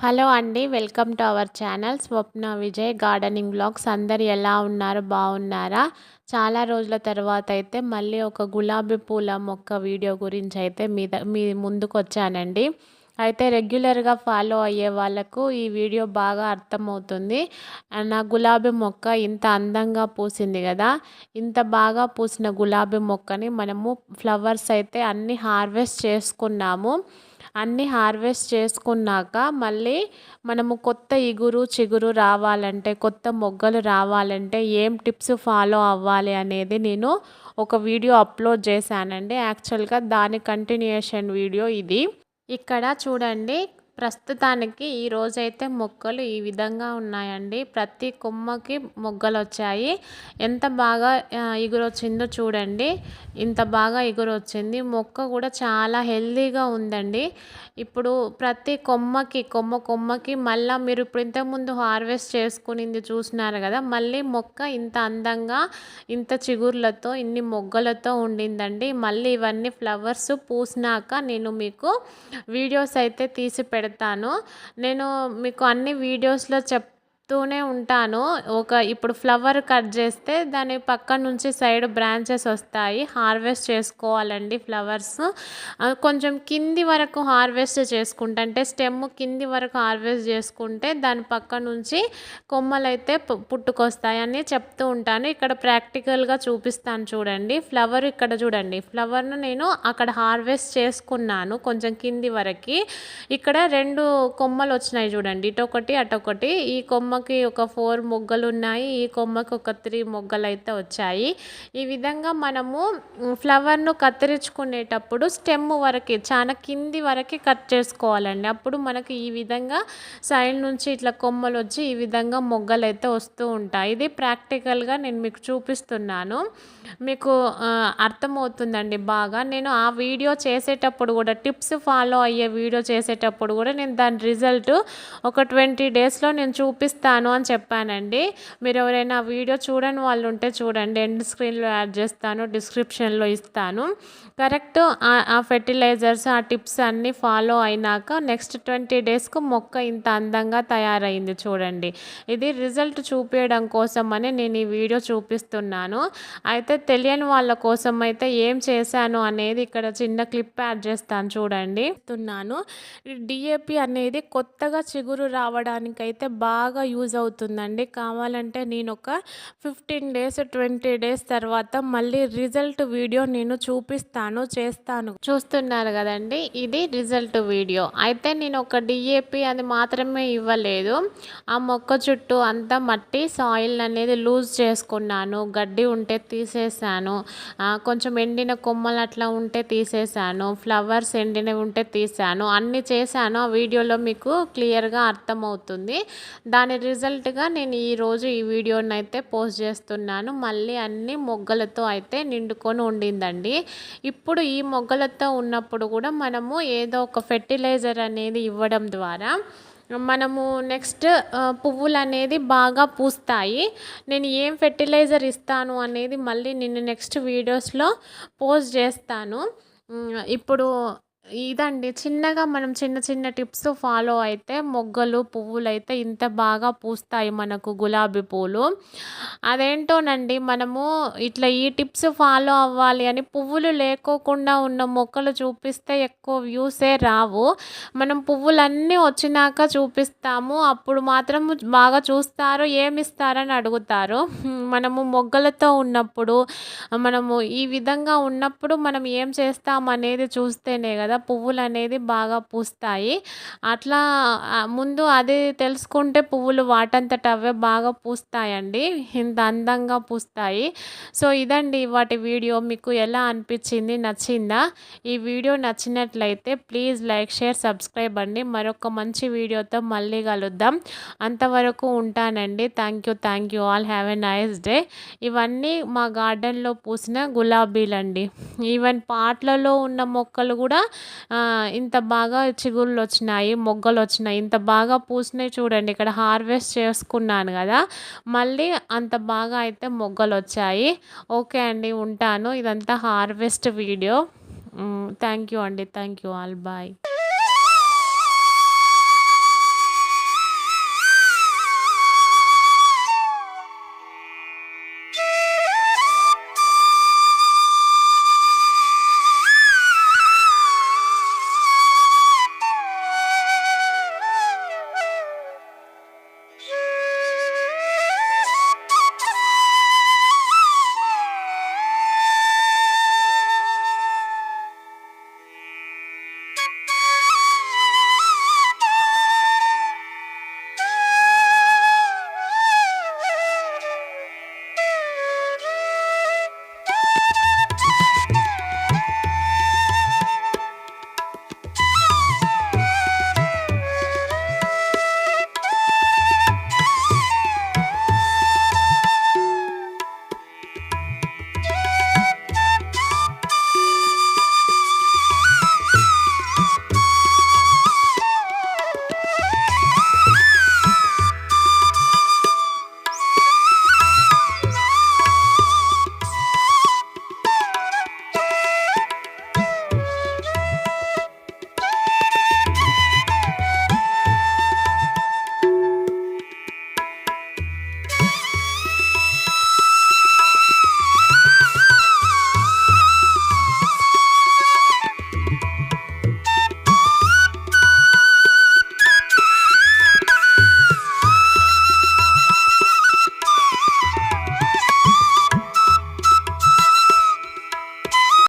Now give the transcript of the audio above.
Hello అండి. Welcome to our channel Swapna Vijay gardening vlogs. అందరు ఎలా ఉన్నారు? బాగున్నారా? చాలా రోజుల తర్వాత అయితే మళ్ళీ ఒక గులాబీ పూల మొక్క వీడియో గురించి అయితే మీ ముందుకు వచ్చానండి. అయితే రెగ్యులర్గా ఫాలో అయ్యే వాళ్ళకు ఈ వీడియో బాగా అర్థమవుతుంది. నా గులాబీ మొక్క ఇంత అందంగా పూసింది కదా. ఇంత బాగా పూసిన గులాబీ మొక్కని మనము ఫ్లవర్స్ అయితే అన్నీ హార్వెస్ట్ చేసుకున్నాము. అన్నీ హార్వెస్ట్ చేసుకున్నాక మళ్ళీ మనము కొత్త ఇగురు చిగురు రావాలంటే, కొత్త మొగ్గలు రావాలంటే ఏం టిప్స్ ఫాలో అవ్వాలి అనేది నేను ఒక వీడియో అప్లోడ్ చేశానండి. యాక్చువల్గా దాని కంటిన్యూషన్ వీడియో ఇది. ఇక్కడ చూడండి, ప్రస్తుతానికి ఈరోజైతే మొక్కలు ఈ విధంగా ఉన్నాయండి. ప్రతి కొమ్మకి మొగ్గలు వచ్చాయి. ఎంత బాగా ఎగురొచ్చిందో చూడండి. ఇంత బాగా ఎగురొచ్చింది. మొక్క కూడా చాలా హెల్తీగా ఉందండి. ఇప్పుడు ప్రతి కొమ్మకి మళ్ళీ మీరు ఇప్పుడు ఇంతకుముందు హార్వెస్ట్ చేసుకునింది చూసినారు కదా, మళ్ళీ మొక్క ఇంత అందంగా ఇంత చిగుర్లతో ఇన్ని మొగ్గలతో ఉండిందండి. మళ్ళీ ఇవన్నీ ఫ్లవర్స్ పూసినాక నేను మీకు వీడియోస్ అయితే తీసి పెడతాను. నేను మీకు అన్ని వీడియోస్లో చెప్తూనే ఉంటాను. ఇప్పుడు ఫ్లవర్ కట్ చేస్తే దాని పక్క నుంచి సైడ్ బ్రాంచెస్ వస్తాయి. హార్వెస్ట్ చేసుకోవాలండి ఫ్లవర్స్. కొంచెం కింది వరకు హార్వెస్ట్ చేసుకుంటే, అంటే స్టెమ్ కింది వరకు హార్వెస్ట్ చేసుకుంటే దాని పక్క నుంచి కొమ్మలు అయితే పుట్టుకొస్తాయి అని చెప్తూ ఉంటాను. ఇక్కడ ప్రాక్టికల్గా చూపిస్తాను చూడండి. ఫ్లవర్ ఇక్కడ చూడండి, ఫ్లవర్ను నేను అక్కడ హార్వెస్ట్ చేసుకున్నాను కొంచెం కింది వరకు. ఇక్కడ 2 కొమ్మలు వచ్చినాయి చూడండి, ఇటొకటి అటొకటి. ఈ కొమ్మకి ఒక 4 మొగ్గలు ఉన్నాయి, ఈ కొమ్మకి ఒక 3 మొగ్గలు అయితే వచ్చాయి. ఈ విధంగా మనము ఫ్లవర్ను కత్తిరించుకునేటప్పుడు స్టెమ్ వరకు, చాలా కింది వరకు కట్ చేసుకోవాలండి. అప్పుడు మనకి ఈ విధంగా సైడ్ నుంచి ఇట్లా కొమ్మలు వచ్చి ఈ విధంగా మొగ్గలు అయితే వస్తూ ఉంటాయి. ఇది ప్రాక్టికల్గా నేను మీకు చూపిస్తున్నాను. మీకు అర్థమవుతుందండి బాగా. నేను ఆ వీడియో చేసేటప్పుడు కూడా, టిప్స్ ఫాలో అయ్యే వీడియో చేసేటప్పుడు కూడా నేను దాని రిజల్ట్ ఒక 20 డేస్లో నేను చూపిస్తాను అని చెప్పానండి. మీరు ఎవరైనా వీడియో చూడని వాళ్ళు ఉంటే చూడండి, ఎండ్ స్క్రీన్లో యాడ్ చేస్తాను, డిస్క్రిప్షన్లో ఇస్తాను. కరెక్ట్ ఆ ఫెర్టిలైజర్స్, ఆ టిప్స్ అన్నీ ఫాలో అయినాక నెక్స్ట్ 20 డేస్కు మొక్క ఇంత అందంగా తయారైంది చూడండి. ఇది రిజల్ట్ చూపించడం కోసమని నేను ఈ వీడియో చూపిస్తున్నాను. అయితే తెలియని వాళ్ళ కోసం అయితే ఏం చేశాను అనేది ఇక్కడ చిన్న క్లిప్ యాడ్ చేస్తాను చూడండి. డిఏపి అనేది కొత్తగా చిగురు రావడానికైతే బాగా యూజ్ అవుతుందండి. కావాలంటే నేను ఒక 15 డేస్ 20 డేస్ తర్వాత మళ్ళీ రిజల్ట్ వీడియో నేను చేస్తాను. చూస్తున్నారు కదండి, ఇది రిజల్ట్ వీడియో. అయితే నేను ఒక డిఏపి అది మాత్రమే ఇవ్వలేదు. ఆ మొక్క చుట్టూ అంతా మట్టి సాయిల్ అనేది లూజ్ చేసుకున్నాను. గడ్డి ఉంటే తీసేసాను, కొంచెం ఎండిన కొమ్మలు అట్లా ఉంటే తీసేసాను, ఫ్లవర్స్ ఎండినవి ఉంటే తీసాను, అన్నీ చేశాను. ఆ వీడియోలో మీకు క్లియర్గా అర్థమవుతుంది. దాని రిజల్ట్గా నేను ఈరోజు ఈ వీడియోని అయితే పోస్ట్ చేస్తున్నాను. మళ్ళీ అన్ని మొగ్గలతో అయితే నిండుకొని ఉండిందండి. ఇప్పుడు ఈ మొగ్గలతో ఉన్నప్పుడు కూడా మనము ఏదో ఒక ఫెర్టిలైజర్ అనేది ఇవ్వడం ద్వారా మనము నెక్స్ట్ పువ్వులు అనేది బాగా పూస్తాయి. నేను ఏం ఫెర్టిలైజర్ ఇస్తాను అనేది మళ్ళీ నేను నెక్స్ట్ వీడియోస్లో పోస్ట్ చేస్తాను. ఇప్పుడు ఇదండి, చిన్నగా మనం చిన్న చిన్న టిప్స్ ఫాలో అయితే మొగ్గలు పువ్వులు అయితే ఇంత బాగా పూస్తాయి మనకు గులాబీ పూలు. అదేంటోనండి, మనము ఇట్లా ఈ టిప్స్ ఫాలో అవ్వాలి అని పువ్వులు లేకోకుండా ఉన్న మొక్కలు చూపిస్తే ఎక్కువ వ్యూసే రావు. మనం పువ్వులన్నీ వచ్చినాక చూపిస్తాము, అప్పుడు మాత్రం బాగా చూస్తారు, ఏమిస్తారని అడుగుతారు. మనము మొగ్గలతో ఉన్నప్పుడు, మనము ఈ విధంగా ఉన్నప్పుడు మనం ఏం చేస్తామనేది చూస్తేనే కదా పువ్వులు అనేది బాగా పూస్తాయి. అట్లా ముందు అది తెలుసుకుంటే పువ్వులు వాటంతట అవే బాగా పూస్తాయండి, ఇంత అందంగా పూస్తాయి. సో ఇదండి వాటి వీడియో. మీకు ఎలా అనిపించింది? నచ్చిందా? ఈ వీడియో నచ్చినట్లయితే ప్లీజ్ లైక్, షేర్, సబ్స్క్రైబ్ అండి. మరొక మంచి వీడియోతో మళ్ళీ కలుద్దాం. అంతవరకు ఉంటానండి. Thank you all. Have a nice day. ఇవన్నీ మా గార్డెన్లో పూసిన గులాబీలండి. ఈవెన్ పాట్లలో ఉన్న మొక్కలు కూడా ఇంత బాగా చిగుళ్ళు వచ్చినాయి, మొగ్గలు వచ్చినాయి, ఇంత బాగా పూసినాయి చూడండి. ఇక్కడ హార్వెస్ట్ చేసుకున్నాను కదా, మళ్ళీ అంత బాగా అయితే మొగ్గలు వచ్చాయి. ఓకే అండి, ఉంటాను. ఇదంతా హార్వెస్ట్ వీడియో. థ్యాంక్ యూ అండి. Thank you all. బాయ్.